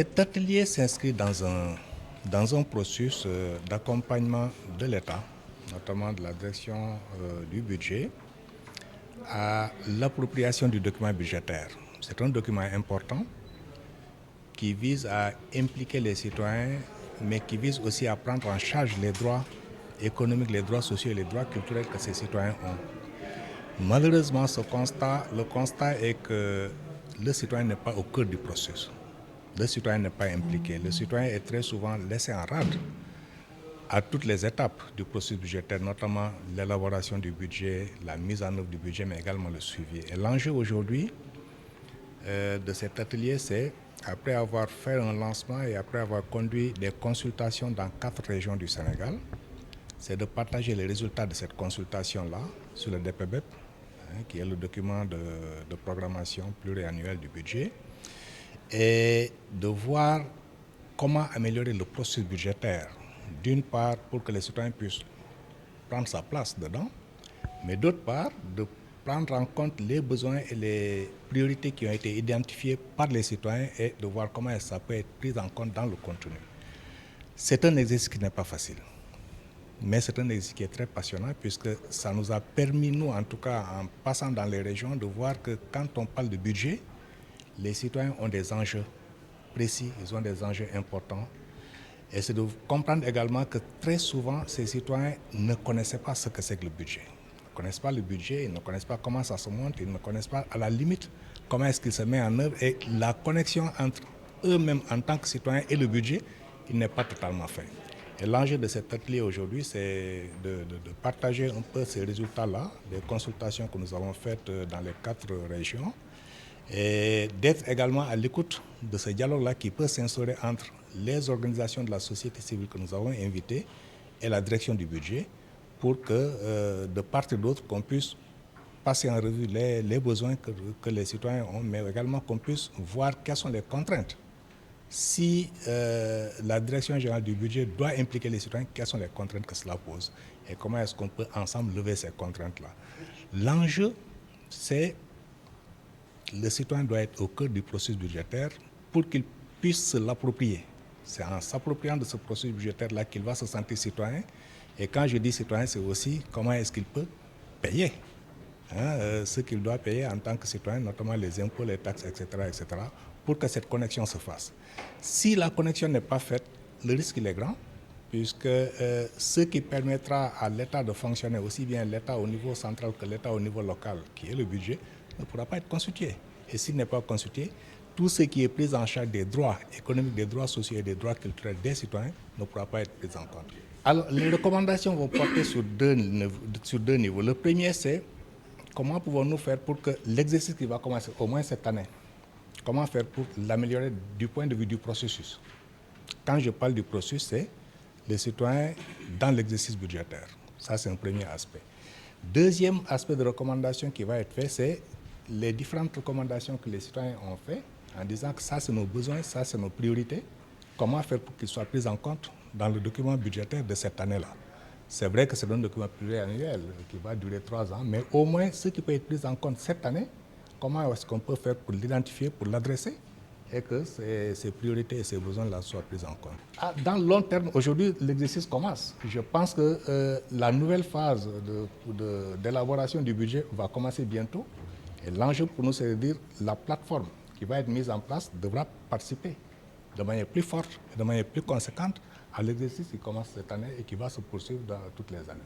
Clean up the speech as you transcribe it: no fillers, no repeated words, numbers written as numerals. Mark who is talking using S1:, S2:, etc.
S1: Cet atelier s'inscrit dans un processus d'accompagnement de l'État, notamment de la direction du budget, à l'appropriation du document budgétaire. C'est un document important qui vise à impliquer les citoyens, mais qui vise aussi à prendre en charge les droits économiques, les droits sociaux et les droits culturels que ces citoyens ont. Malheureusement, le constat est que le citoyen n'est pas au cœur du processus. Le citoyen n'est pas impliqué. Le citoyen est très souvent laissé en rade à toutes les étapes du processus budgétaire, notamment l'élaboration du budget, la mise en œuvre du budget, mais également le suivi. Et l'enjeu aujourd'hui de cet atelier, c'est, après avoir fait un lancement et après avoir conduit des consultations dans 4 régions du Sénégal, c'est de partager les résultats de cette consultation-là sur le DPBEP, qui est le document de programmation pluriannuelle du budget, et de voir comment améliorer le processus budgétaire, d'une part pour que les citoyens puissent prendre sa place dedans, mais d'autre part de prendre en compte les besoins et les priorités qui ont été identifiées par les citoyens et de voir comment ça peut être pris en compte dans le contenu. C'est un exercice qui n'est pas facile, mais c'est un exercice qui est très passionnant puisque ça nous a permis, nous en tout cas en passant dans les régions, de voir que quand on parle de budget, les citoyens ont des enjeux précis, ils ont des enjeux importants. Et c'est de comprendre également que très souvent, ces citoyens ne connaissaient pas ce que c'est que le budget. Ils ne connaissent pas le budget, ils ne connaissent pas comment ça se monte, ils ne connaissent pas à la limite comment est-ce qu'il se met en œuvre. Et la connexion entre eux-mêmes en tant que citoyens et le budget, il n'est pas totalement fait. Et l'enjeu de cet atelier aujourd'hui, c'est de partager un peu ces résultats-là, des consultations que nous avons faites dans les 4 régions, et d'être également à l'écoute de ce dialogue-là qui peut s'instaurer entre les organisations de la société civile que nous avons invitées et la direction du budget pour que de part et d'autre qu'on puisse passer en revue les besoins que les citoyens ont, mais également qu'on puisse voir quelles sont les contraintes. Si la direction générale du budget doit impliquer les citoyens, quelles sont les contraintes que cela pose et comment est-ce qu'on peut ensemble lever ces contraintes-là. L'enjeu, c'est le citoyen doit être au cœur du processus budgétaire pour qu'il puisse se l'approprier. C'est en s'appropriant de ce processus budgétaire-là qu'il va se sentir citoyen. Et quand je dis citoyen, c'est aussi comment est-ce qu'il peut payer ce qu'il doit payer en tant que citoyen, notamment les impôts, les taxes, etc., pour que cette connexion se fasse. Si la connexion n'est pas faite, le risque il est grand, puisque ce qui permettra à l'État de fonctionner, aussi bien l'État au niveau central que l'État au niveau local, qui est le budget, ne pourra pas être constitué. Et s'il n'est pas constitué, tout ce qui est pris en charge des droits économiques, des droits sociaux et des droits culturels des citoyens ne pourra pas être pris en compte. Alors, les recommandations vont porter sur deux niveaux. Le premier, c'est comment pouvons-nous faire pour que l'exercice qui va commencer au moins cette année, comment faire pour l'améliorer du point de vue du processus. Quand je parle du processus, c'est les citoyens dans l'exercice budgétaire. Ça, c'est un premier aspect. Deuxième aspect de recommandation qui va être fait, c'est les différentes recommandations que les citoyens ont fait en disant que ça, c'est nos besoins, ça, c'est nos priorités. Comment faire pour qu'ils soient pris en compte dans le document budgétaire de cette année-là. C'est vrai que c'est un document pluriannuel qui va durer 3 ans, mais au moins ce qui peut être pris en compte cette année, comment est-ce qu'on peut faire pour l'identifier, pour l'adresser et que ces priorités et ces besoins-là soient pris en compte. Dans le long terme, aujourd'hui, l'exercice commence. Je pense que la nouvelle phase d'élaboration du budget va commencer bientôt. Et l'enjeu pour nous, c'est de dire que la plateforme qui va être mise en place devra participer de manière plus forte et de manière plus conséquente à l'exercice qui commence cette année et qui va se poursuivre dans toutes les années.